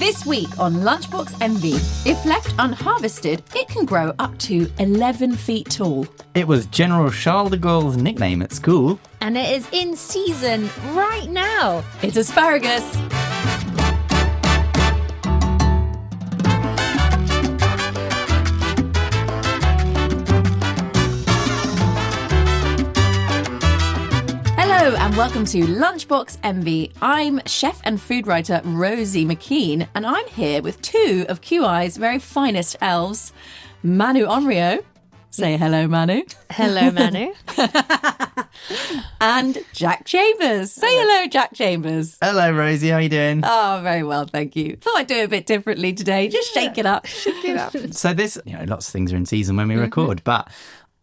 This week on Lunchbox Envy, if left unharvested, it can grow up to 11 feet tall. It was General Charles de Gaulle's nickname at school. And it is in season right now. It's asparagus. Hello and welcome to Lunchbox Envy. I'm chef and food writer Rosie MacKean, and I'm here with two of QI's very finest elves, Manu Henriot. Say hello, Manu. Hello, Manu. And Jack Chambers. Say hello, Jack Chambers. Hello, Rosie. How are you doing? Oh, very well, thank you. Thought I'd do it a bit differently today. Just shake it up. Shake it up. So this, lots of things are in season when we record, but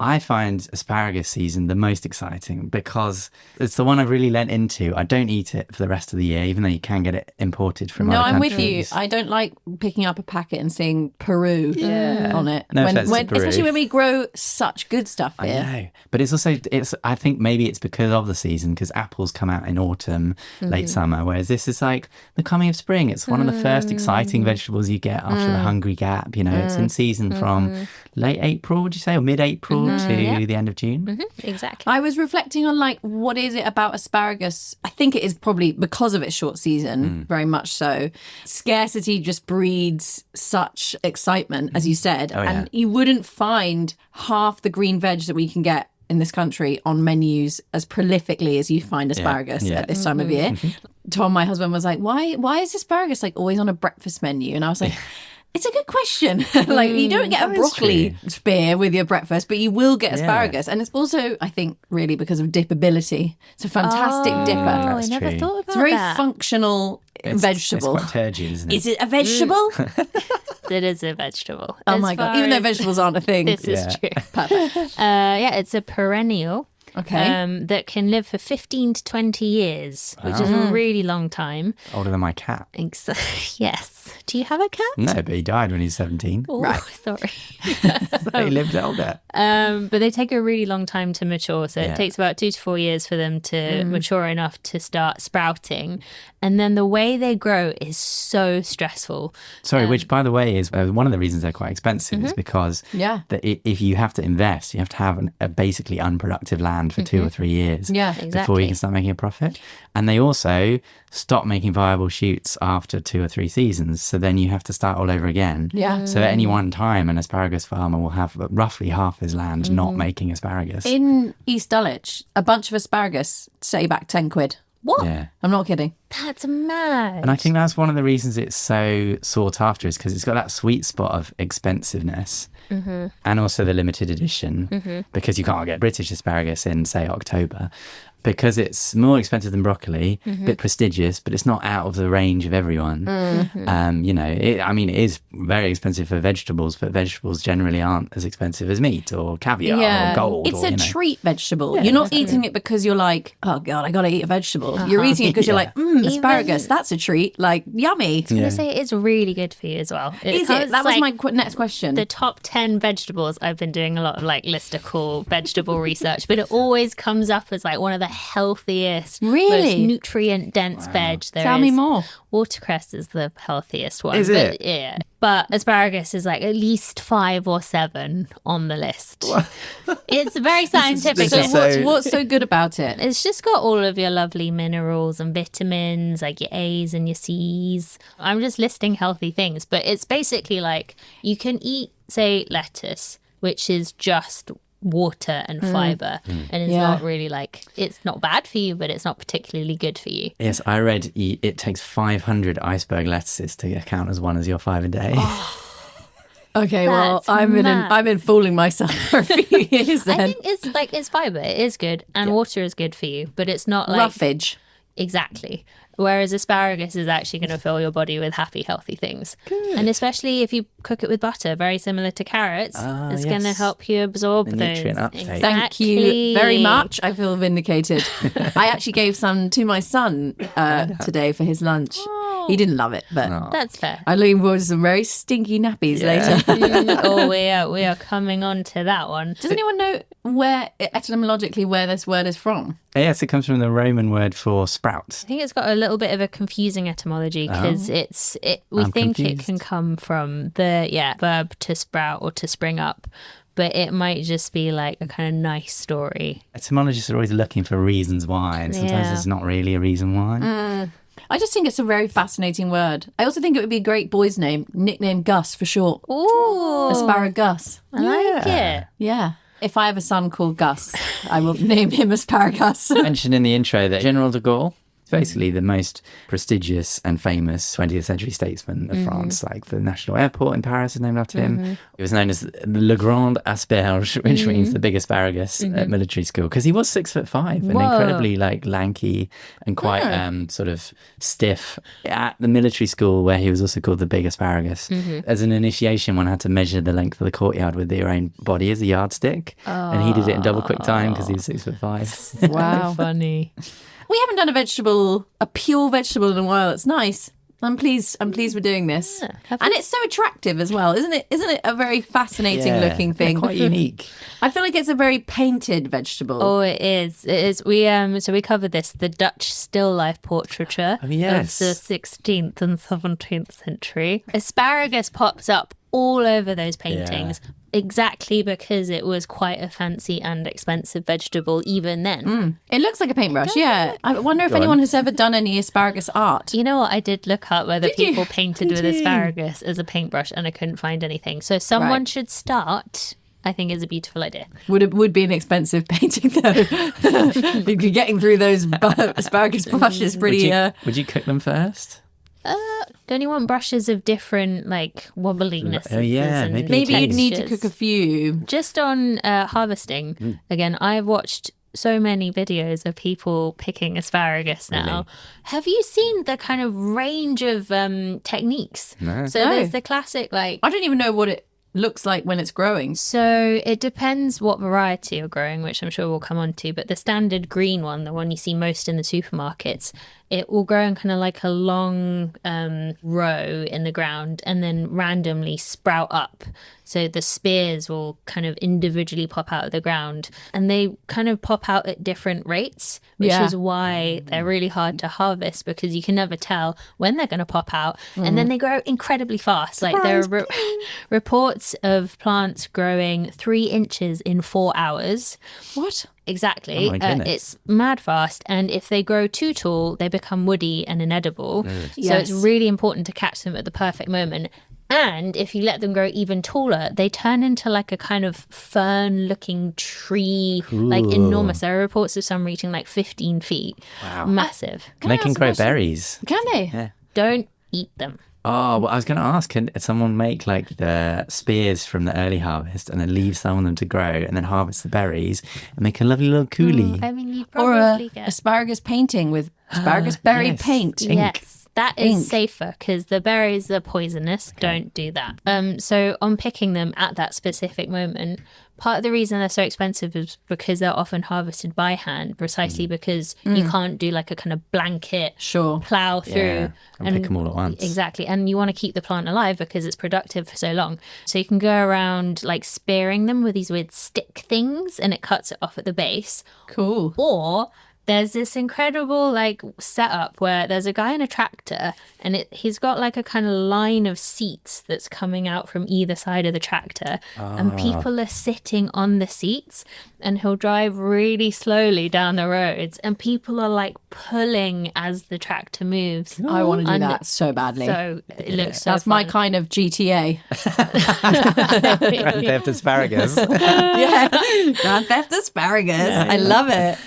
I find asparagus season the most exciting because it's the one I've really lent into. I don't eat it for the rest of the year, even though you can get it imported from other countries. With you. I don't like picking up a packet and seeing Peru on it. No offense to Peru. Especially when we grow such good stuff here. I know. But it's also, I think maybe it's because of the season, because apples come out in autumn, late summer, whereas this is like the coming of spring. It's one of the first exciting vegetables you get after the hungry gap. It's in season from late April, would you say, or mid-April to the end of June. Exactly. I was reflecting on what is it about asparagus? I think it is probably because of its short season, very much so. Scarcity just breeds such excitement, as you said, and you wouldn't find half the green veg that we can get in this country on menus as prolifically as you find asparagus at this time of year. Tom, my husband, was like, why is asparagus always on a breakfast menu? And I was like, it's a good question. You don't get a broccoli spear with your breakfast, but you will get asparagus. And it's also, I think, really because of dippability. It's a fantastic dipper. I never thought about that. It's a very functional vegetable. It's quite turgid, isn't it? Is it a vegetable? It is a vegetable. Oh my God. Even though vegetables aren't a thing. This is true. Perfect. It's a perennial. Okay. That can live for 15 to 20 years, which is a really long time. Older than my cat. Yes. Do you have a cat? No, but he died when he was 17. Oh, right. Sorry. So he lived older. But they take a really long time to mature. So it takes about 2 to 4 years for them to mature enough to start sprouting. And then the way they grow is so stressful. Sorry, which, by the way, is one of the reasons they're quite expensive is because if you have to invest, you have to have a basically unproductive land for 2 or 3 years before you can start making a profit. And they also stop making viable shoots after 2 or 3 seasons. So then you have to start all over again. Yeah. So at any one time, an asparagus farmer will have roughly half his land not making asparagus. In East Dulwich, a bunch of asparagus set you back 10 quid. What? Yeah. I'm not kidding. That's mad. And I think that's one of the reasons it's so sought after is because it's got that sweet spot of expensiveness and also the limited edition because you can't get British asparagus in, say, October. Because it's more expensive than broccoli, a bit prestigious, but it's not out of the range of everyone. It is very expensive for vegetables, but vegetables generally aren't as expensive as meat or caviar or gold. It's a treat vegetable. Yeah, you're not eating it because you're like, oh God, I got to eat a vegetable. You're eating it because you're like, asparagus, that's a treat. Like, yummy. I was going to say it's really good for you as well. Is it? That was my next question. The top 10 vegetables, I've been doing a lot of listicle vegetable research, but it always comes up as one of the healthiest, most nutrient-dense veg there is. Tell me more. Watercress is the healthiest one. Is it? Yeah. But asparagus is at least 5 or 7 on the list. It's very scientific. So what's so good about it? It's just got all of your lovely minerals and vitamins, like your A's and your C's. I'm just listing healthy things, but it's basically you can eat, say, lettuce, which is just water and fiber and it's not really it's not bad for you, but it's not particularly good for you. Yes, I read it takes 500 iceberg lettuces to count as one as your 5 a day. Okay, well, I've been fooling myself for a few years then. I think it's fiber. It is good, and water is good for you, but it's not roughage. Exactly. Whereas asparagus is actually going to fill your body with happy, healthy things. Good. And especially if you cook it with butter, very similar to carrots, it's going to help you absorb the those. nutrient uptake. Exactly. Thank you very much. I feel vindicated. I actually gave some to my son today for his lunch. He didn't love it, but that's fair. I'm looking forward to some very stinky nappies later. We are coming on to that one. Does anyone know etymologically where this word is from? Yes, it comes from the Roman word for sprout. I think it's got a little little bit of a confusing etymology because we think confused. it can come from the verb to sprout or to spring up, but it might just be like a kind of nice story. Etymologists are always looking for reasons why, and sometimes there's not really a reason why. I just think it's a very fascinating word. I also think it would be a great boy's name, nickname Gus for short. Ooh, Asparagus. I like it. Yeah. If I have a son called Gus, I will name him Asparagus. I mentioned in the intro that General de Gaulle is basically the most prestigious and famous 20th century statesman of France. Like the national airport in Paris is named after him. He was known as Le Grand Asperge, which means the big asparagus at military school, because he was 6'5" and incredibly like lanky and quite sort of stiff. At the military school, where he was also called the big asparagus, as an initiation, one had to measure the length of the courtyard with their own body as a yardstick, and he did it in double quick time because he was 6'5". Wow. Funny. We haven't done a pure vegetable in a while. It's nice. I'm pleased we're doing this. Yeah. And it's so attractive as well, isn't it? Isn't it a very fascinating looking thing? Quite unique. I feel like it's a very painted vegetable. Oh, it is. It is. We covered this, the Dutch still life portraiture of the 16th and 17th century. Asparagus pops up all over those paintings. Exactly because it was quite a fancy and expensive vegetable even then. It looks like a paintbrush, yeah. I wonder if anyone has ever done any asparagus art. You know what? I did look up whether people painted with asparagus as a paintbrush and I couldn't find anything. So someone should start. I think is a beautiful idea. Would be an expensive painting though. Getting through those asparagus brushes pretty... Would you cook them first? Don't you want brushes of different like wobbliness? Oh, yeah, and Maybe you'd need to textures? cook a few. Just on harvesting, again, I've watched so many videos of people picking asparagus now. Really? Have you seen the kind of range of techniques? No. So there's the classic like... I don't even know what it looks like when it's growing. So it depends what variety you're growing, which I'm sure we'll come on to, but the standard green one, the one you see most in the supermarkets, it will grow in kind of like a long row in the ground and then randomly sprout up. So the spears will kind of individually pop out of the ground and they kind of pop out at different rates, which is why they're really hard to harvest because you can never tell when they're going to pop out. And then they grow incredibly fast. Like there are reports of plants growing 3 inches in 4 hours. What? Exactly. Oh my goodness. It's mad fast. And if they grow too tall, they become woody and inedible. So it's really important to catch them at the perfect moment. And if you let them grow even taller, they turn into like a kind of fern-looking tree, like enormous. There are reports of some reaching like 15 feet. Wow. Massive. They can grow berries. Can they? Yeah. Don't eat them. Oh, well, I was going to ask, can someone make like the spears from the early harvest and then leave some of them to grow and then harvest the berries and make a lovely little coulis? I mean, you Or probably a get... asparagus painting with asparagus berry yes. paint. Yes, that is Ink. safer because the berries are poisonous. Don't do that. So on picking them at that specific moment, part of the reason they're so expensive is because they're often harvested by hand, precisely because you can't do like a kind of blanket plow through and pick them all at once. Exactly. And you want to keep the plant alive because it's productive for so long. So you can go around like spearing them with these weird stick things and it cuts it off at the base. Cool. Or there's this incredible like setup where there's a guy in a tractor and he's got like a kind of line of seats that's coming out from either side of the tractor and people are sitting on the seats and he'll drive really slowly down the roads and people are like pulling as the tractor moves. I want to do And that so badly. So it looks so That's my fun. kind of GTA. Grand Theft Asparagus. Yeah. Grand Theft Asparagus. I love it.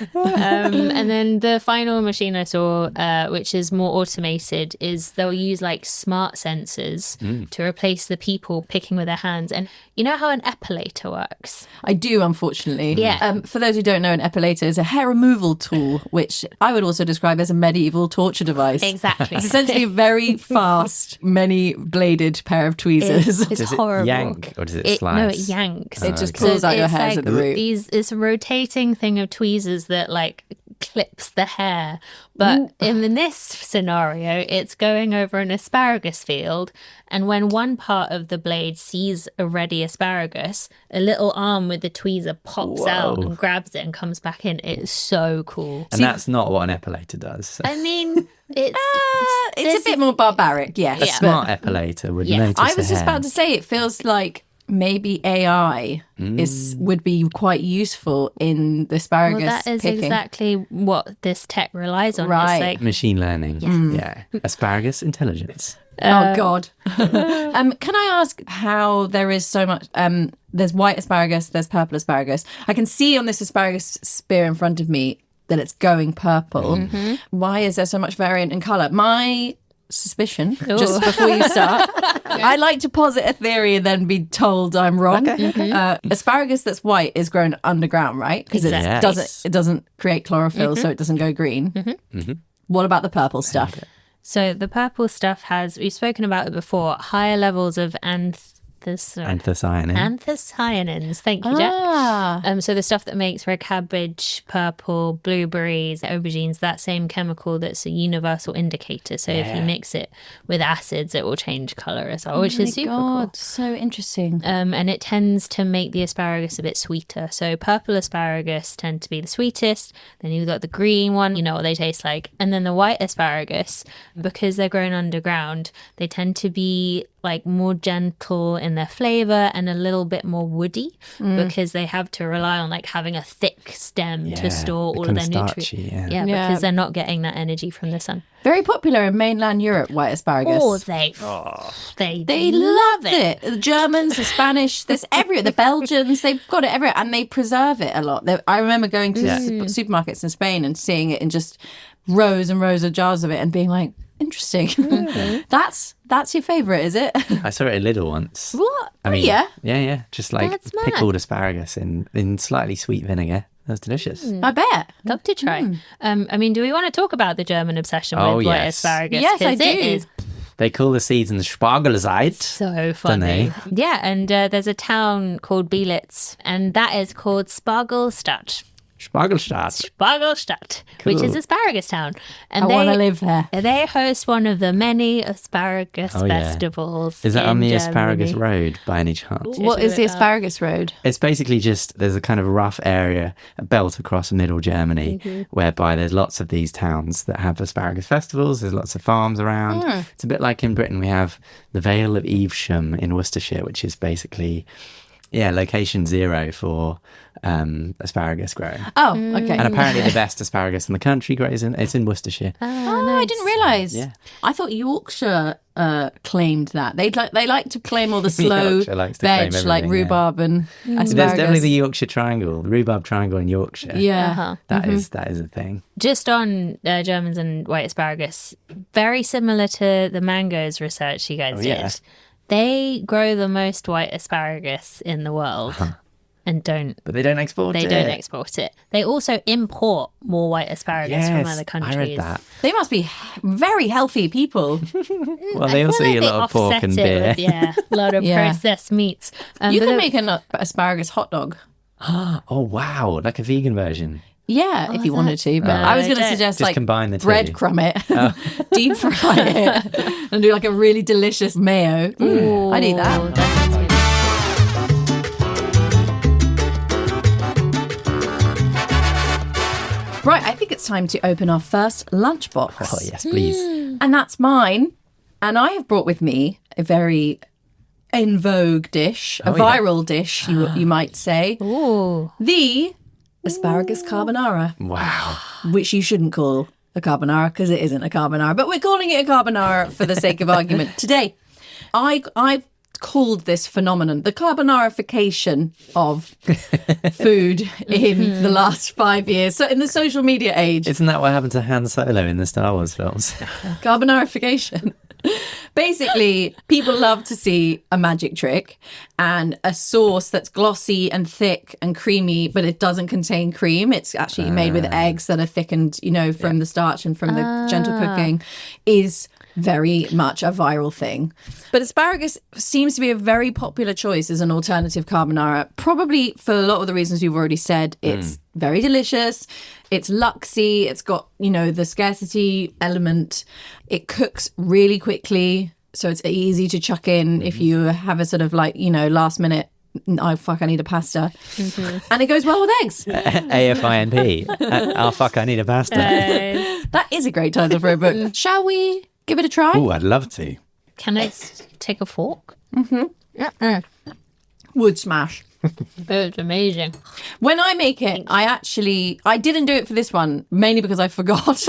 And then the final machine I saw, which is more automated, is they'll use like smart sensors to replace the people picking with their hands. And you know how an epilator works? I do, unfortunately. Yeah. For those who don't know, an epilator is a hair removal tool, which I would also describe as a medieval torture device. Exactly. It's essentially a very fast, many-bladed pair of tweezers. It's Does horrible. it yank or does it No, slice? it yanks. It just pulls out your it's hairs like at the root. It's a rotating thing of tweezers that like clips the hair. But in this scenario, it's going over an asparagus field. And when one part of the blade sees a ready asparagus, a little arm with the tweezer pops out and grabs it and comes back in. It's so cool. And that's not what an epilator does. I mean, It's a bit more barbaric, yes. A smart epilator would notice I was the just hair. about to say, it feels like maybe AI would be quite useful in the asparagus Well, that is picking. exactly what this tech relies on. Right. It's like, Machine learning. Yeah. Asparagus intelligence. Oh, God. Can I ask how there is so much... there's white asparagus, there's purple asparagus. I can see on this asparagus spear in front of me that it's going purple. Why is there so much variant in colour? My suspicion, just before you start, I like to posit a theory and then be told I'm wrong. Asparagus that's white is grown underground, right? Because Exactly. it doesn't create chlorophyll, so it doesn't go green. What about the purple stuff? so the purple stuff has, we've spoken about it before, higher levels of Anthocyanin. anthocyanins. Thank you, Jack. Ah, So the stuff that makes red cabbage purple, blueberries, aubergines, that same chemical that's a universal indicator. So if you mix it with acids, it will change colour as well, which is super cool. so interesting. And it tends to make the asparagus a bit sweeter. So purple asparagus tend to be the sweetest. Then you've got the green one, you know what they taste like. And then the white asparagus, because they're grown underground, they tend to be like more gentle in their flavour and a little bit more woody because they have to rely on like having a thick stem to store all of their nutrients. Yeah. Because they're not getting that energy from the sun. Very popular in mainland Europe, white asparagus. Oh, they love it. The Germans, the Spanish, there's everywhere. The Belgians, they've got it everywhere, and they preserve it a lot. I remember going to supermarkets in Spain and seeing it in just rows and rows of jars of it and being like, interesting. That's your favourite, is it? I saw it at Lidl once. What? I mean, yeah. Yeah. Just like That's mad. pickled asparagus in slightly sweet vinegar. That's delicious. I bet. Love to try. I mean, do we want to talk about the German obsession with white yes. asparagus? Yes, I 'Cause it do. is They call the seasons Spargelzeit. so funny. Yeah, and there's a town called Bielitz, and that is called Spargelstadt. Spargelstadt, which is asparagus town. And I want to live there. They host one of the many asparagus Oh, yeah. festivals. Is that on in the Germany. Asparagus Road by any chance? What is the asparagus road? It's basically just there's a kind of rough area, a belt across middle Germany, whereby there's lots of these towns that have asparagus festivals. There's lots of farms around. It's a bit like in Britain, we have the Vale of Evesham in Worcestershire, which is basically, location 0 for asparagus growing. Oh, okay. And apparently the best asparagus in the country grows it's in Worcestershire. Oh, I didn't realise. Yeah. I thought Yorkshire claimed that. They like to claim all the slow Yorkshire likes to claim veg like everything, rhubarb and asparagus. There's definitely the Yorkshire Triangle, the rhubarb triangle in Yorkshire. Yeah. That is a thing. Just on Germans and white asparagus, very similar to the mangoes research you guys did. yeah. They grow the most white asparagus in the world and But they don't export it. They don't export it. They also import more white asparagus from other countries. I read that. They must be very healthy people. Well, they also eat a lot of pork and beer. With, a lot of Yeah. processed meats. You but can the- make an asparagus hot dog. Oh, wow. Like a vegan version. Yeah, if you wanted to. But I was going to suggest Just combine the two. breadcrumb it, deep fry it, and do like a really delicious mayo. I'd eat that. that sounds good. Right, I think it's time to open our first lunchbox. Oh, yes, please. And that's mine. And I have brought with me a very in vogue dish, a viral dish, you might say. Ooh. The asparagus carbonara, Wow. which you shouldn't call a carbonara because it isn't a carbonara, but we're calling it a carbonara for the sake of argument today. I've called this phenomenon the carbonarification of food in the last 5 years. So in the social media age, Isn't that what happened to Han Solo in the Star Wars films? carbonarification. Basically, people love to see a magic trick and a sauce that's glossy and thick and creamy, but it doesn't contain cream. It's actually made with eggs that are thickened, from the starch and from the gentle cooking, is very much a viral thing. But asparagus seems to be a very popular choice as an alternative carbonara, probably for a lot of the reasons we've already said. It's very delicious. It's luxy. It's got, the scarcity element. It cooks really quickly. So it's easy to chuck in if you have a sort of last minute I need a pasta. And it goes well with eggs. AFINP. Oh, fuck, I need a pasta. That is a great title for a book. Shall we give it a try? Oh, I'd love to. Can I take a fork? Would smash. It's amazing. When I make it, I didn't do it for this one, mainly because I forgot.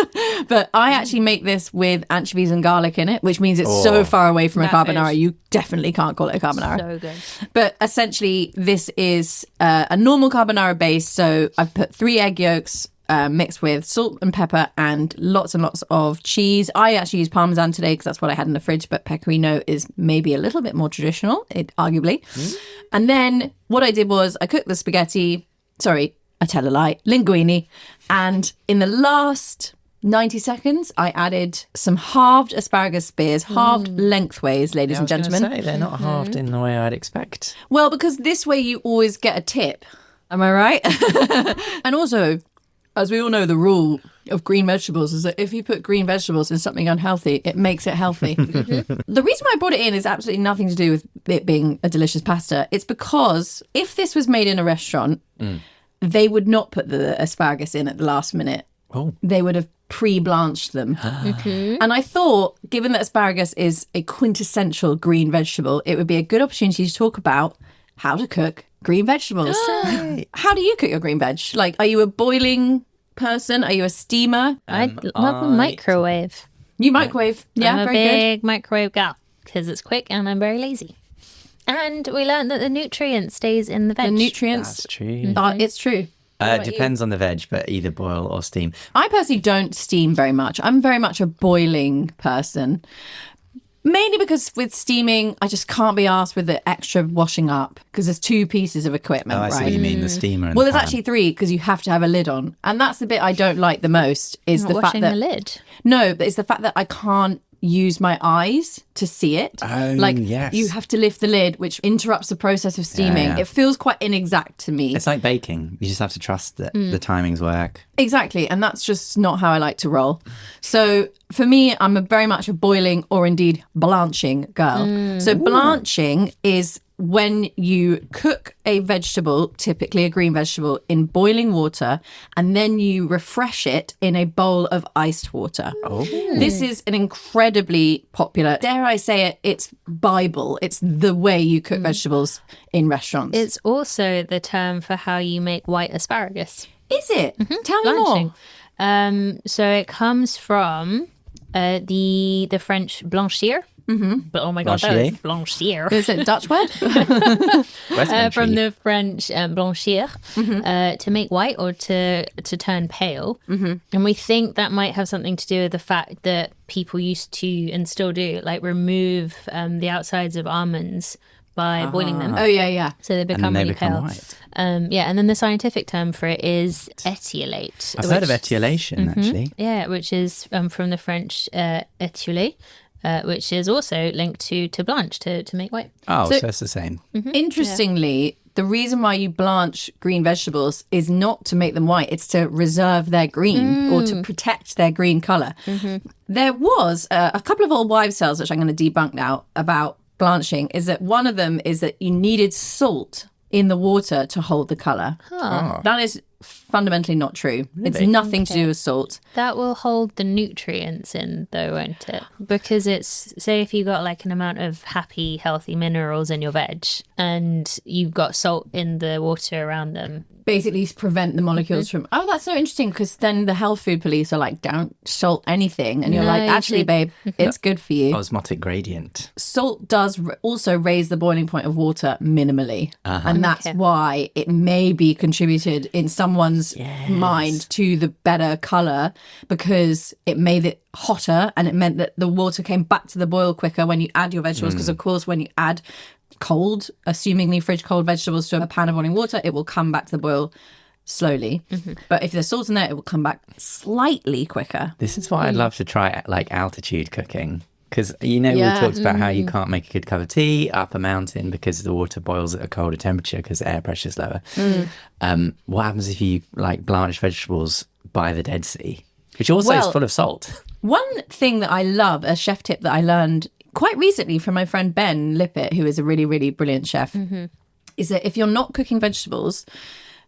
But I actually make this with anchovies and garlic in it, which means it's so far away from a carbonara, you definitely can't call it a carbonara. So good. But essentially, this is a normal carbonara base. So I've put 3 egg yolks, mixed with salt and pepper and lots of cheese. I actually use Parmesan today because that's what I had in the fridge, but pecorino is maybe a little bit more traditional, arguably. And then what I did was I cooked the spaghetti, I tell a lie, linguine, and in the last 90 seconds, I added some halved asparagus spears, halved lengthways, ladies and gentlemen. Say, they're not halved in the way I'd expect. Well, because this way you always get a tip. Am I right? And also, as we all know, the rule of green vegetables is that if you put green vegetables in something unhealthy, it makes it healthy. The reason why I brought it in is absolutely nothing to do with it being a delicious pasta. It's because if this was made in a restaurant, they would not put the asparagus in at the last minute. Oh. They would have pre-blanched them. And I thought, given that asparagus is a quintessential green vegetable, it would be a good opportunity to talk about how to cook green vegetables. How do you cook your green veg? Like, are you a boiling person? Are you a steamer? I love a microwave. You microwave. Yeah, I'm a very big good. microwave gal because it's quick and I'm very lazy. And we learned that the nutrient stays in the veg. The nutrients. That's true. It's true. Depends on the veg, but either boil or steam. I personally don't steam very much. I'm very much a boiling person. Mainly because with steaming, I just can't be asked with the extra washing up because there's 2 pieces of equipment, I see right? what you mean, the steamer and Well, the there's pan. actually 3 because you have to have a lid on. And that's the bit I don't like the most is Not the fact washing that... the lid. No, but it's the fact that I can't use my eyes to see it. Oh, like, yes. you have to lift the lid, which interrupts the process of steaming. Yeah. It feels quite inexact to me. It's like baking. You just have to trust that the timings work. Exactly. And that's just not how I like to roll. So for me, I'm very much a boiling or indeed blanching girl. So blanching is when you cook a vegetable, typically a green vegetable, in boiling water, and then you refresh it in a bowl of iced water. Oh. This is an incredibly popular, dare I say it, it's Bible. It's the way you cook vegetables in restaurants. It's also the term for how you make white asparagus. Is it? Tell me more. Blanching. So it comes from the French blanchir. But oh my god, that was blanchir. Is it a Dutch word? From the French blanchir, to make white or to turn pale. And we think that might have something to do with the fact that people used to, and still do, like remove the outsides of almonds by boiling them. Oh, yeah. So they become really pale. White. Yeah, and then the scientific term for it is etiolate. I've heard of etiolation, actually. Yeah, which is from the French étioler, which is also linked to blanch, to make white. Oh, so it's the same. Interestingly, the reason why you blanch green vegetables is not to make them white, it's to reserve their green or to protect their green colour. There was a couple of old wives' tales, which I'm going to debunk now, about blanching, is that one of them is that you needed salt in the water to hold the colour. That is fundamentally not true. It's nothing to do with salt. That will hold the nutrients in, though, won't it? Because it's, say if you got like an amount of happy, healthy minerals in your veg and you've got salt in the water around them. Basically prevent the molecules from... Oh, that's so interesting, because then the health food police are like, don't salt anything. And you're No, like, you actually, should- babe, it's good for you. Osmotic gradient. Salt does also raise the boiling point of water minimally. And that's why it may be contributed in someone's mind to the better colour, because it made it hotter and it meant that the water came back to the boil quicker when you add your vegetables. Because, of course, when you add cold, assumingly fridge cold vegetables to a pan of boiling water, it will come back to the boil slowly. But if there's salt in there, it will come back slightly quicker. This is why I'd love to try like altitude cooking. Because, we talked about how you can't make a good cup of tea up a mountain because the water boils at a colder temperature because the air pressure is lower. What happens if you like blanch vegetables by the Dead Sea, which also is full of salt? One thing that I love, a chef tip that I learned quite recently from my friend Ben Lippett, who is a really, really brilliant chef. is that if you're not cooking vegetables,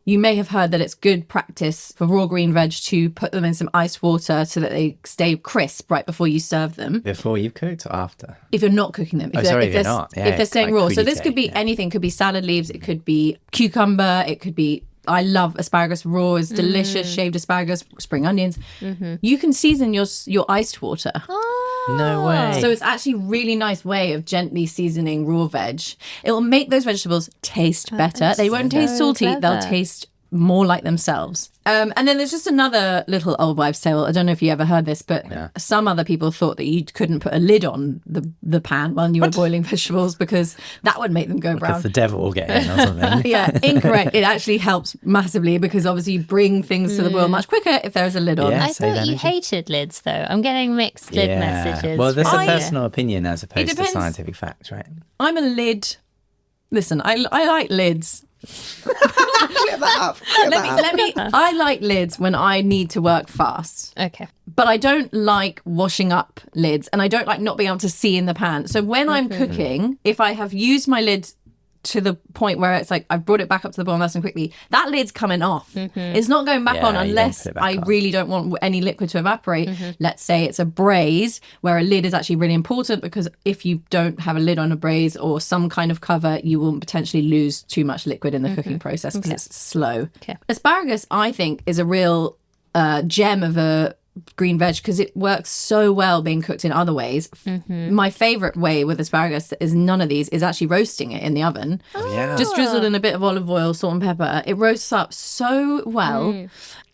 you may have heard that it's good practice for raw green veg to put them in some ice water so that they stay crisp right before you serve them. Before you've cooked or after? If you're not cooking them. If you're not. Yeah, if they're staying like raw. So this crudité, could be anything. It could be salad leaves. It could be cucumber. It could be... I love asparagus raw. It's delicious. Shaved asparagus, spring onions. You can season your iced water. No way. So it's actually a really nice way of gently seasoning raw veg. It will make those vegetables taste better. They won't taste salty. clever. They'll taste more like themselves. And then there's just another little old wives' tale. I don't know if you ever heard this, but some other people thought that you couldn't put a lid on the pan while you were boiling vegetables because that would make them go brown. Because the devil will get in or something. Yeah, incorrect. It actually helps massively because obviously you bring things to the boil much quicker if there's a lid on. Yeah. I save thought you energy. hated lids, though. I'm getting mixed lid messages. Well, that's a I- personal opinion as opposed to depends. scientific facts, right? I'm a lid. Listen, I like lids. Clear that up. I like lids when I need to work fast. Okay. But I don't like washing up lids and I don't like not being able to see in the pan. So when I'm cooking, if I have used my lid to the point where it's like I've brought it back up to the boil nice and quickly, that lid's coming off. It's not going back Yeah, on you don't unless put it back I on. really don't want any liquid to evaporate. Let's say it's a braise where a lid is actually really important because if you don't have a lid on a braise or some kind of cover, you will potentially lose too much liquid in the cooking process because it's slow. Okay. Asparagus, I think, is a real gem of a green veg because it works so well being cooked in other ways. My favorite way with asparagus is none of these is actually roasting it in the oven. Yeah. Just drizzled in a bit of olive oil, salt and pepper. It roasts up so well.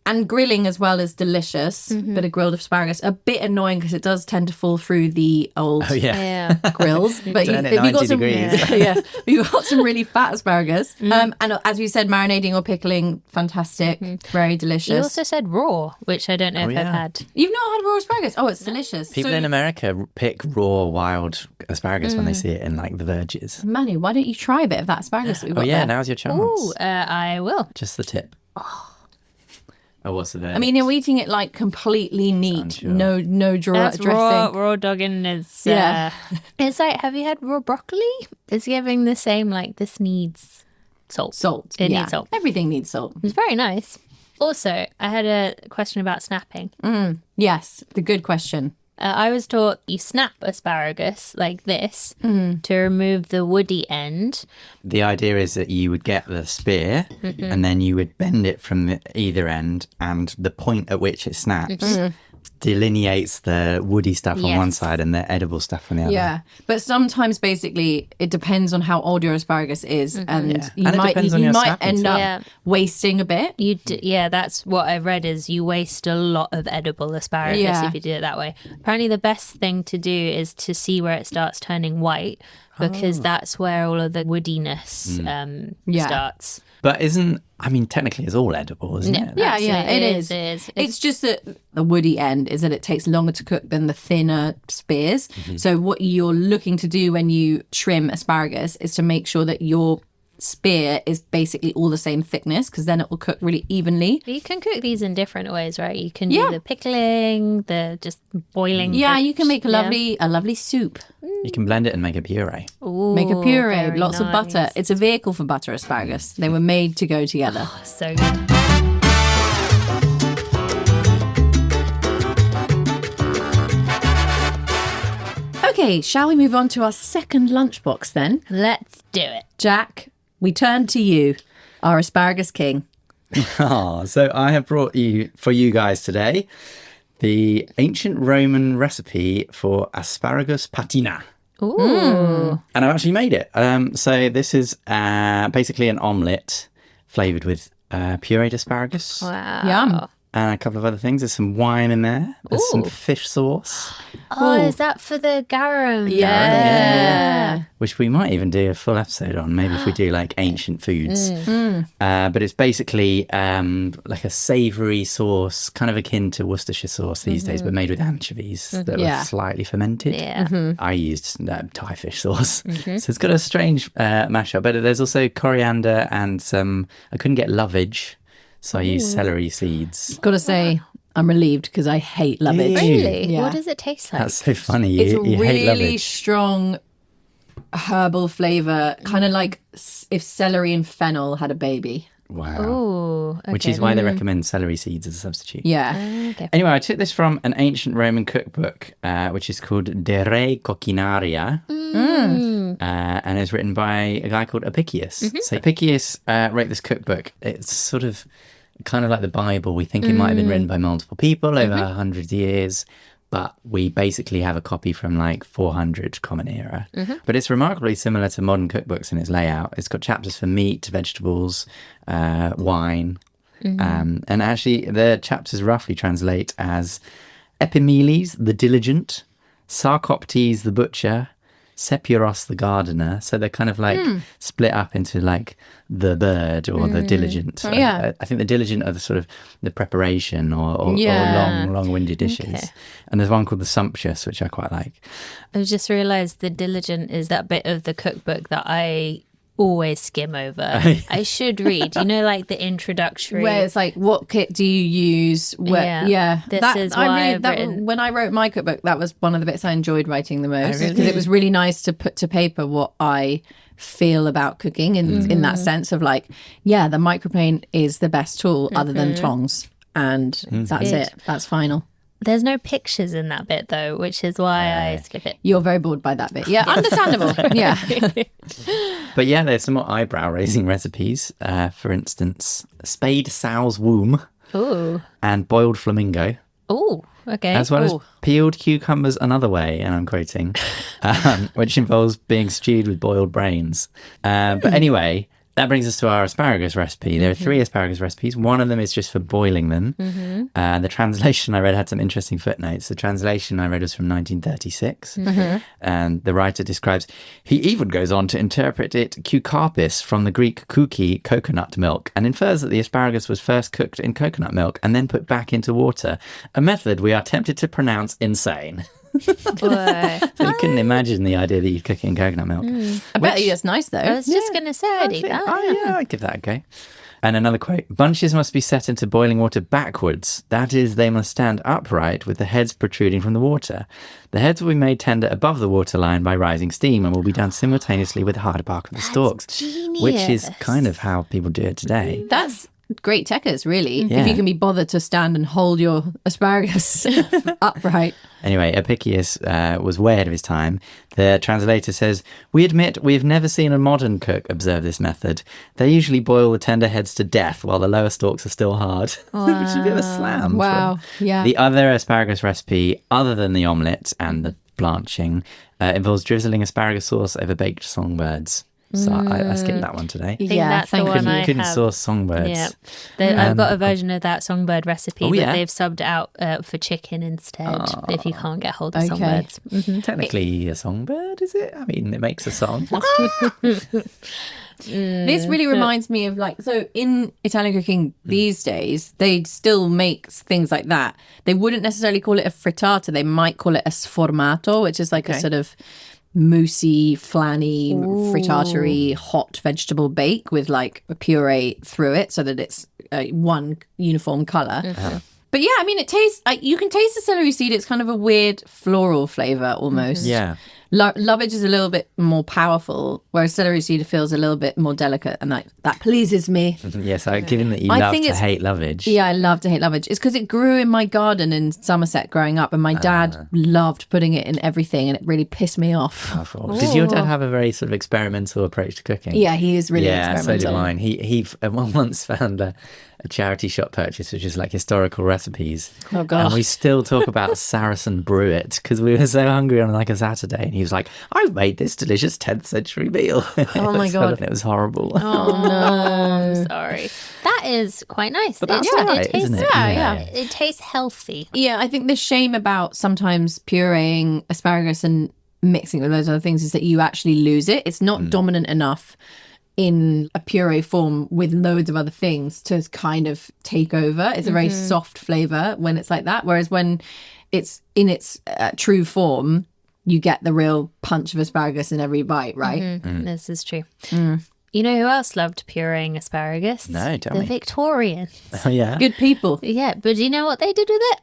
And grilling as well is delicious. Bit of grilled asparagus. A bit annoying because it does tend to fall through the old Yeah. grills. But Turn it if 90 got some, degrees. you've got some really fat asparagus. And as you said, marinating or pickling, fantastic, very delicious. You also said raw, which I don't know if I've yeah. had. You've not had raw asparagus? Oh, it's delicious. People So- in America pick raw wild asparagus when they see it in like the verges. Manu, why don't you try a bit of that asparagus that we've Oh got yeah, there? now's your chance. Ooh, I will. Just the tip. Oh, what's the verdict? I mean, you're eating it like completely neat, Unsure. no That's dressing. raw dogging is Yeah. It's like, have you had raw broccoli? It's giving the same, like, this needs salt. Salt. It yeah. needs salt. Everything needs salt. It's very nice. Also, I had a question about snapping. Yes, the good question. I was taught you snap asparagus like this to remove the woody end. the idea is that you would get the spear and then you would bend it from either end, and the point at which it snaps delineates the woody stuff on one Yes. side and the edible stuff on the other. Yeah, but sometimes basically it depends on how old your asparagus is, and Yeah. you And it might depends on you your might snapping end too. up Yeah. wasting a bit. Yeah, that's what I've read is you waste a lot of edible asparagus Yeah. if you do it that way. Apparently the best thing to do is to see where it starts turning white because that's where all of the woodiness Yeah. starts. But technically it's all edible, isn't it? Yeah, That's yeah, it is. It is. It's just that the woody end is that it takes longer to cook than the thinner spears. So what you're looking to do when you trim asparagus is to make sure that your spear is basically all the same thickness because then it will cook really evenly. You can cook these in different ways, right? You can Yeah. do the pickling, the just boiling. Yeah, the- you can make a yeah. lovely soup. You can blend it and make a puree. Ooh, Make a puree, very lots of butter. nice. It's a vehicle for butter asparagus. They were made to go together. So good. Okay, shall we move on to our second lunchbox then? Let's do it. Jack, we turn to you, our asparagus king. So I have brought for you guys today the ancient Roman recipe for asparagus patina. Ooh. And I've actually made it. So this is basically an omelette flavoured with pureed asparagus Wow. Yum. and a couple of other things. There's some wine in there. There's some Ooh. fish sauce, Oh, is that for the garum? Yeah. which we might even do a full episode on, maybe if we do like ancient foods. But it's basically like a savoury sauce, kind of akin to Worcestershire sauce these days, but made with anchovies that Yeah. were slightly fermented. Yeah. I used Thai fish sauce. So it's got a strange mashup, but there's also coriander and some, I couldn't get lovage, so I used celery seeds. Gotta say, I'm relieved because I hate lovage. Really? Really? Yeah. What does it taste like? That's so funny. It's You hate really lovage. strong herbal flavour, kind of like if celery and fennel had a baby. Wow. Oh, okay. Which is why they recommend celery seeds as a substitute. Yeah. Okay. Anyway, I took this from an ancient Roman cookbook, which is called De Re Coquinaria, and it's written by a guy called Apicius. So Apicius wrote this cookbook. It's sort of kind of like the Bible. We think it might have been written by multiple people over 100 years, but we basically have a copy from like 400 Common Era. But it's remarkably similar to modern cookbooks in its layout. It's got chapters for meat, vegetables, wine. And actually, the chapters roughly translate as Epimeles, the diligent, Sarcoptes, the butcher, Sepuros, the gardener. So they're kind of like split up into like the bird or the diligent. Yeah. I think the diligent are the sort of the preparation or Yeah. long-winded dishes. Okay. And there's one called the sumptuous, which I quite like. I've just realised the diligent is that bit of the cookbook that I always skim over. I should read, like the introductory. Where it's like, what kit do you use? Where, This is why I've written. When I wrote my cookbook, that was one of the bits I enjoyed writing the most, really? because it was really nice to put to paper what I feel about cooking in that sense of like, the microplane is the best tool other than tongs, and that's Good. it. That's final. There's no pictures in that bit though, which is why I skip it. You're very bored by that bit. Yeah, understandable. Yeah. But yeah, there's some more eyebrow-raising recipes. For instance, spade sow's womb Ooh. and boiled flamingo, Ooh. Okay. as well as peeled cucumbers another way, and I'm quoting, which involves being stewed with boiled brains. But anyway, that brings us to our asparagus recipe. There are 3 asparagus recipes. One of them is just for boiling them. The translation I read had some interesting footnotes. The translation I read was from 1936. And the writer describes, he even goes on to interpret it cucarpis from the Greek kouki, coconut milk, and infers that the asparagus was first cooked in coconut milk and then put back into water, a method we are tempted to pronounce insane. So you couldn't imagine the idea that you'd cook it in coconut milk. I bet you that's nice though. I was just going to say I'd eat that. I'd give that a go. And another quote, bunches must be set into boiling water backwards. That is, they must stand upright with the heads protruding from the water. The heads will be made tender above the waterline by rising steam and will be done simultaneously with the harder bark of the stalks, which is kind of how people do it today. That's great techers, really. Yeah. If you can be bothered to stand and hold your asparagus upright. Anyway, Apicius was way ahead of his time. The translator says, we admit we have never seen a modern cook observe this method. They usually boil the tender heads to death while the lower stalks are still hard. Which is a bit of a slam. Wow. Yeah. The other asparagus recipe, other than the omelette and the blanching, involves drizzling asparagus sauce over baked songbirds. So I skipped that one today. I think Yeah, that's the thank one you. I Couldn't have. sauce songbirds. Yeah. I've got a version of that songbird recipe, but yeah? they've subbed out for chicken instead if you can't get hold of Okay. songbirds. Technically a songbird, is it? I mean, it makes a song. This really reminds me of so in Italian cooking these days, they still make things like that. They wouldn't necessarily call it a frittata. They might call it a sformato, which is like a sort of moussey, flanny, frittata-y, hot vegetable bake with like a puree through it so that it's one uniform color. But yeah, I mean, it tastes you can taste the celery seed. It's kind of a weird floral flavor almost. Yeah. Lovage is a little bit more powerful, whereas celery seed feels a little bit more delicate, and that pleases me. Yes, given that you I love think to it's- hate lovage. Yeah, I love to hate lovage. It's because it grew in my garden in Somerset growing up, and my dad loved putting it in everything, and it really pissed me off. Did your dad have a very sort of experimental approach to cooking? Yeah, he is really Yeah, so experimental. did mine. He once found a charity shop purchase, which is like historical recipes. Oh, gosh. And we still talk about Saracen Bruet because we were so hungry on like a Saturday, and he was like, "I've made this delicious 10th century meal." Oh my God. And it was horrible. Oh, I'm sorry. That is quite nice. But that's It's- all right, it tastes, isn't it? Yeah. It tastes healthy. Yeah, I think the shame about sometimes pureeing asparagus and mixing it with those other things is that you actually lose it. It's not dominant enough in a puree form with loads of other things to kind of take over. It's a very soft flavor when it's like that. Whereas when it's in its true form, you get the real punch of asparagus in every bite, right? This is true. You know who else loved pureeing asparagus? No, tell the me. Victorians. Oh, yeah. Good people. Yeah, but do you know what they did with it?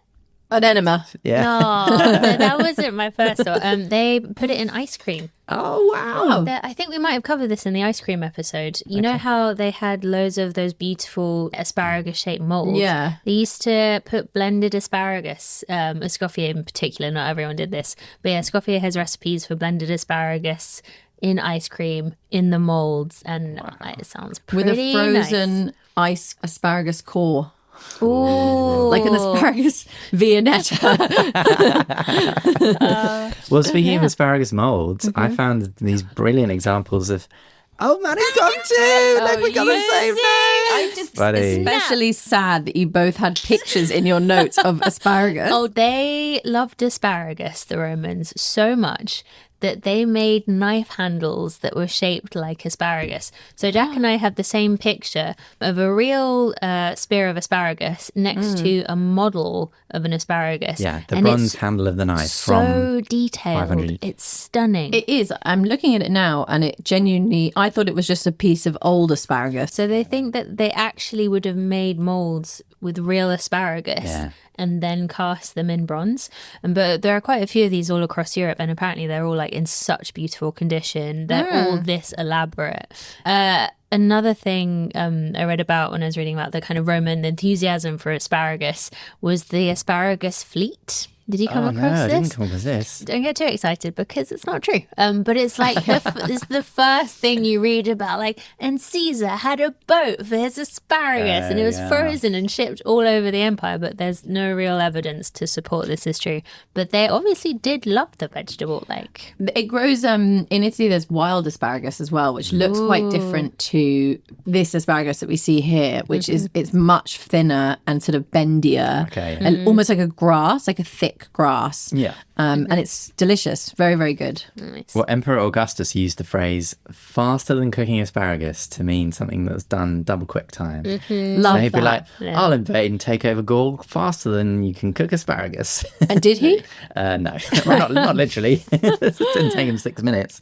An enema. Yeah. No, that wasn't my first thought. They put it in ice cream. Oh, wow. I think we might have covered this in the ice cream episode. You know how they had loads of those beautiful asparagus-shaped molds? Yeah. They used to put blended asparagus, Escoffier in particular. Not everyone did this. But yeah, Escoffier has recipes for blended asparagus in ice cream, in the molds. And it sounds pretty With a frozen nice. ice asparagus core. Ooh. Like an asparagus viennetta. Well, speaking of asparagus molds, I found these brilliant examples of. Oh, Manu's got two! Look, we got the same thing! I'm just Buddy. especially sad that you both had pictures in your notes of asparagus. Oh, they loved asparagus, the Romans, so much that they made knife handles that were shaped like asparagus. So Jack and I have the same picture of a real spear of asparagus next to a model of an asparagus. Yeah, the And bronze it's handle of the knife so from detailed. 500. It's stunning. It is. I'm looking at it now and it genuinely, I thought it was just a piece of old asparagus. So they think that they actually would have made molds with real asparagus and then cast them in bronze. But there are quite a few of these all across Europe, and apparently they're all like in such beautiful condition. They're all this elaborate. Another thing I read about when I was reading about the kind of Roman enthusiasm for asparagus was the asparagus fleet. Did you come across no, I this? didn't come across this. Don't get too excited because it's not true. But it's like it's the first thing you read about. Like, and Caesar had a boat for his asparagus, and it was frozen and shipped all over the empire. But there's no real evidence to support this is true. But they obviously did love the vegetable. Like, It grows in Italy. There's wild asparagus as well, which looks quite different to this asparagus that we see here, which is it's much thinner and sort of bendier, and almost like a grass, like a thick grass. Yeah. And it's delicious. Very, very good. nice. Well, Emperor Augustus used the phrase faster than cooking asparagus to mean something that's done double quick time. Love So he'd be that. like, I'll invade and take over Gaul faster than you can cook asparagus. And did he? No, well, not literally. It didn't take him 6 minutes.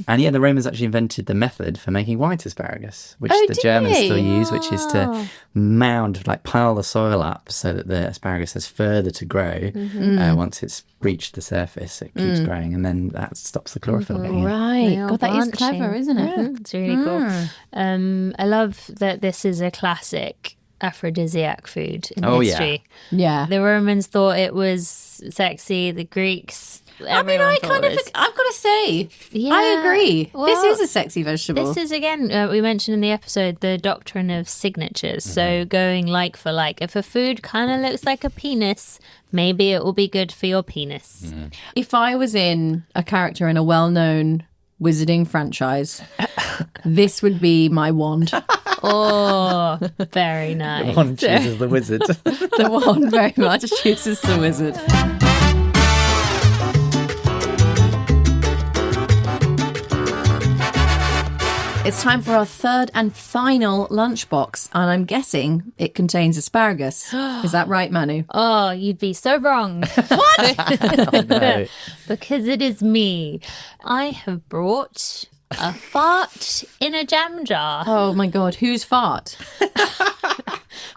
And yeah, the Romans actually invented the method for making white asparagus, which the did Germans they? still use, which is to mound, like pile the soil up so that the asparagus has further to grow. Once it's reached the surface, it keeps growing, and then that stops the chlorophyll getting in. Right. They are God, that is branching. clever, isn't it? It's really cool. I love that this is a classic aphrodisiac food in history. Yeah. The Romans thought it was sexy. The Greeks. I mean, I've got to say, I Yeah. agree. Well, this is a sexy vegetable. This is, again, we mentioned in the episode, the doctrine of signatures. So going like for like. If a food kind of looks like a penis, maybe it will be good for your penis. If I was in a character in a well-known wizarding franchise, this would be my wand. Oh, very nice. One chooses the wizard. The wand very much chooses the wizard. It's time for our third and final lunchbox, and I'm guessing it contains asparagus. Is that right, Manu? Oh, you'd be so wrong. Oh, no. Because it is me. I have brought a fart in a jam jar. Oh my God, whose fart?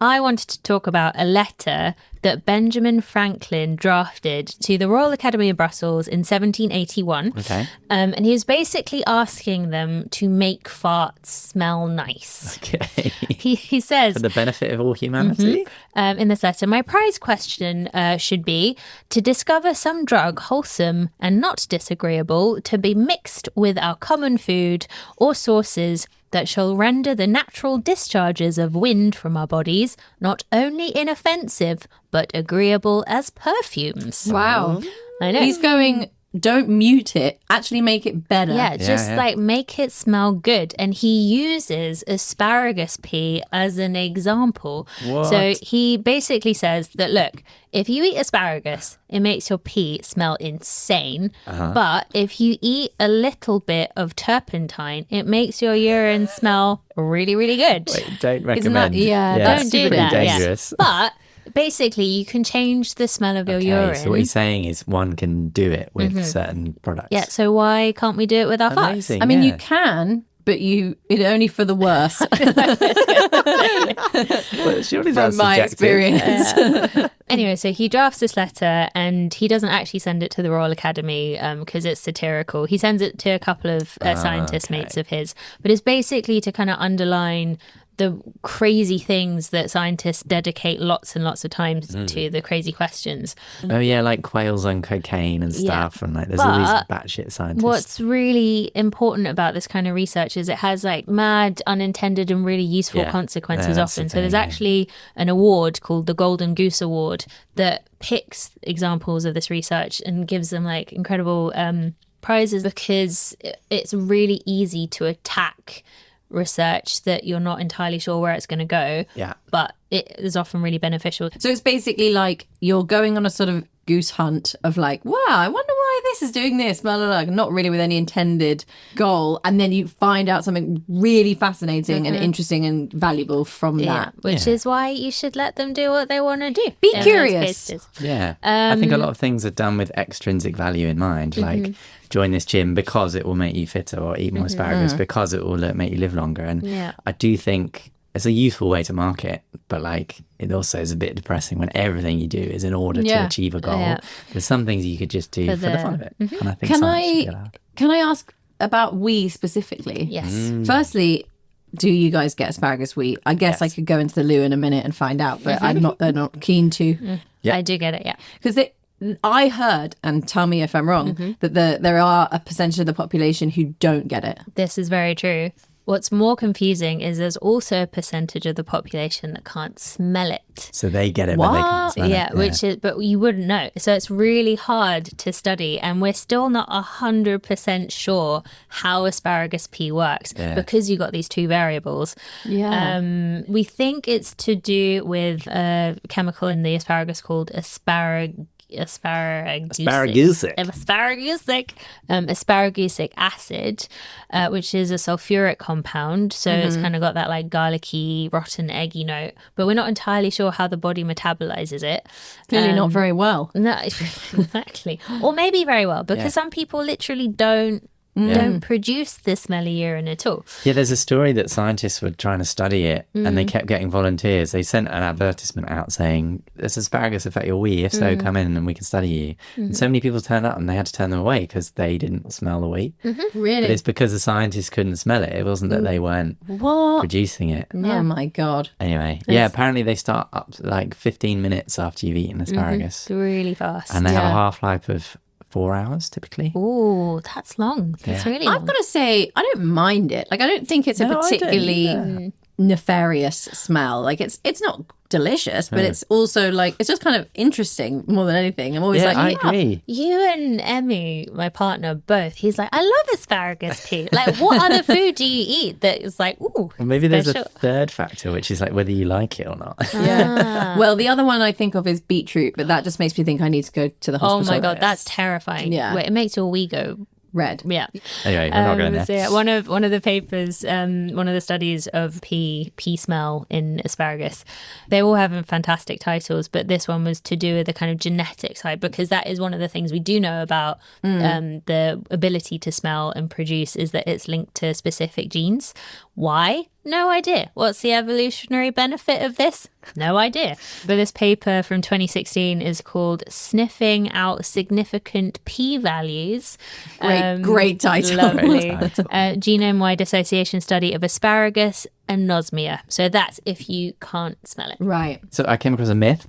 I wanted to talk about a letter that Benjamin Franklin drafted to the Royal Academy of Brussels in 1781. Okay. And he was basically asking them to make farts smell nice. Okay. He says, For the benefit of all humanity. in this letter, my prize question should be to discover some drug wholesome and not disagreeable to be mixed with our common food or sources that shall render the natural discharges of wind from our bodies not only inoffensive but agreeable as perfumes. Wow. I know. He's going, don't mute it, actually make it better. Yeah, just yeah. like make it smell good. And he uses asparagus pea as an example. What? So he basically says that, look, if you eat asparagus, it makes your pee smell insane. But if you eat a little bit of turpentine, it makes your urine smell really, really good. Wait, don't recommend. yeah, that's Don't do pretty that. dangerous. Yeah. But basically, you can change the smell of your urine. So what he's saying is one can do it with certain products. Yeah, so why can't we do it with our farts? Amazing. I mean, yeah. you can, but only for the worse. Well, surely From that's my subjective. experience. Anyway, so he drafts this letter and he doesn't actually send it to the Royal Academy because it's satirical. He sends it to a couple of scientist mates of his, but it's basically to kind of underline the crazy things that scientists dedicate lots and lots of times to, the crazy questions. Oh yeah, like quails on cocaine and stuff, and like there's all these batshit scientists. What's really important about this kind of research is it has like mad, unintended and really useful consequences often. So there's actually an award called the Golden Goose Award that picks examples of this research and gives them like incredible prizes because it's really easy to attack research that you're not entirely sure where it's going to go, but it is often really beneficial. So it's basically like you're going on a sort of goose hunt of like, wow, I wonder why this is doing this, blah, blah, blah, not really with any intended goal, and then you find out something really fascinating and interesting and valuable from that. Which is why you should let them do what they want to do. Be curious. Yeah. I think a lot of things are done with extrinsic value in mind, like join this gym because it will make you fitter, or eat more asparagus because it will make you live longer. And I do think it's a useful way to market, but like it also is a bit depressing when everything you do is in order to achieve a goal. There's some things you could just do for the fun of it. And I think Can I ask about we specifically? Yes. Firstly, do you guys get asparagus wheat? I guess I could go into the loo in a minute and find out, but they're not keen to. I do get it, Because I heard, and tell me if I'm wrong, that there are a percentage of the population who don't get it. This is very true. What's more confusing is there's also a percentage of the population that can't smell it. So they get it, but they can't smell it. Which is, but you wouldn't know. So it's really hard to study, and we're still not 100% sure how asparagus pea works because you got these two variables. We think it's to do with a chemical in the asparagus called asparagusic acid, which is a sulfuric compound. So it's kind of got that like garlicky, rotten, eggy note. But we're not entirely sure how the body metabolizes it. Clearly not very well. No, exactly. Or maybe very well, because some people literally don't produce the smelly urine at all. Yeah, there's a story that scientists were trying to study it and they kept getting volunteers. They sent an advertisement out saying, does asparagus affect your wee? If so, come in and we can study you. And so many people turned up and they had to turn them away because they didn't smell the wheat. Really? But it's because the scientists couldn't smell it. It wasn't that they weren't producing it. Oh my God. Anyway, apparently they start up to like 15 minutes after you've eaten asparagus. It's really fast. And they have a half-life of 4 hours typically. Oh, that's long. That's really long. I've got to say, I don't mind it. Like, I don't think it's a particularly nefarious smell. Like, it's not delicious, but it's also like, it's just kind of interesting more than anything. I'm always like, I agree. You and Emmy, my partner, both, he's like, I love asparagus pea. Like, what other food do you eat that is like, ooh, Well, maybe there's special? a third factor, which is like whether you like it or not. Well, the other one I think of is beetroot, but that just makes me think I need to go to the Oh hospital. my God, that's terrifying. Yeah. Wait, it makes your wee go red. Yeah. Anyway, we're not going there. So yeah, one of the papers, one of the studies of pea smell in asparagus, they all have fantastic titles, but this one was to do with the kind of genetic side, because that is one of the things we do know about the ability to smell and produce is that it's linked to specific genes. Why? No idea. What's the evolutionary benefit of this? No idea. But this paper from 2016 is called Sniffing Out Significant P-Values. Great title. Lovely. Genome-wide association study of asparagus anosmia. So that's if you can't smell it. Right. So I came across a myth.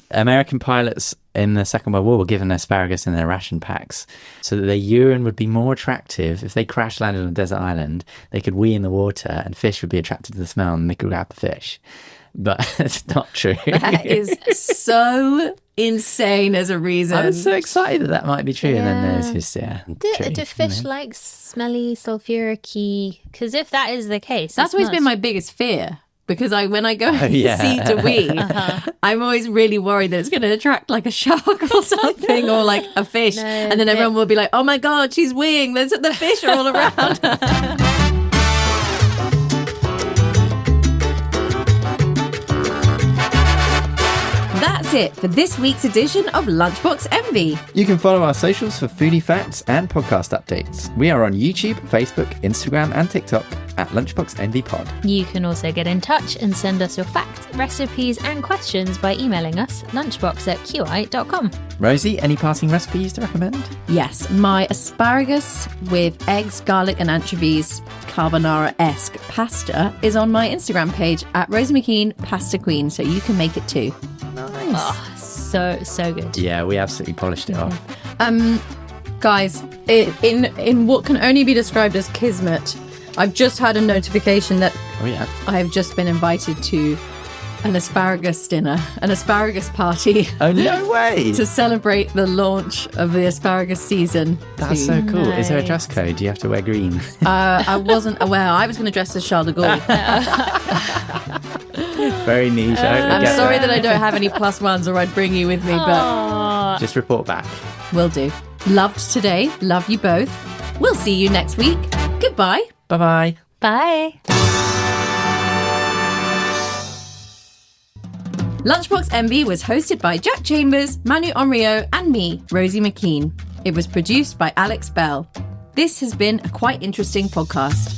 American pilots in the Second World War were given asparagus in their ration packs so that their urine would be more attractive. If they crash landed on a desert island, they could wee in the water and fish would be attracted to the smell and they could grab the fish. But it's not true. That is so insane as a reason. I was so excited that might be true. And then there's just, Do fish like smelly, sulfuric-y? Because if that is the case... That's always been my biggest fear. Because when I go see yeah. to wee, I'm always really worried that it's going to attract like a shark or something or like a fish. And then everyone will be like, oh my God, she's weeing. The fish are all around. That that's it for this week's edition of Lunchbox Envy. You can follow our socials for foodie facts and podcast updates. We are on YouTube, Facebook, Instagram and TikTok at Lunchbox Envy Pod. You can also get in touch and send us your facts, recipes and questions by emailing us lunchbox@qi.com. Rosie, any passing recipes to recommend? Yes, my asparagus with eggs, garlic and anchovies carbonara-esque pasta is on my Instagram page at Rosie MacKean Pasta Queen, so you can make it too. Nice. Oh, so good. Yeah, we absolutely polished it off. Guys, in what can only be described as kismet, I've just had a notification that I have just been invited to an asparagus dinner, an asparagus party. Oh, no way! To celebrate the launch of the asparagus season. That's so cool. Nice. Is there a dress code? Do you have to wear green? I wasn't aware. I was going to dress as Charles de Gaulle. Very niche. I'm sorry that I don't have any +1s or I'd bring you with me, but... Just report back. Will do. Loved today. Love you both. We'll see you next week. Goodbye. Bye-bye. Bye. Lunchbox Envy was hosted by Jack Chambers, Manu Henriot and me, Rosie MacKean. It was produced by Alex Bell. This has been a quite interesting podcast.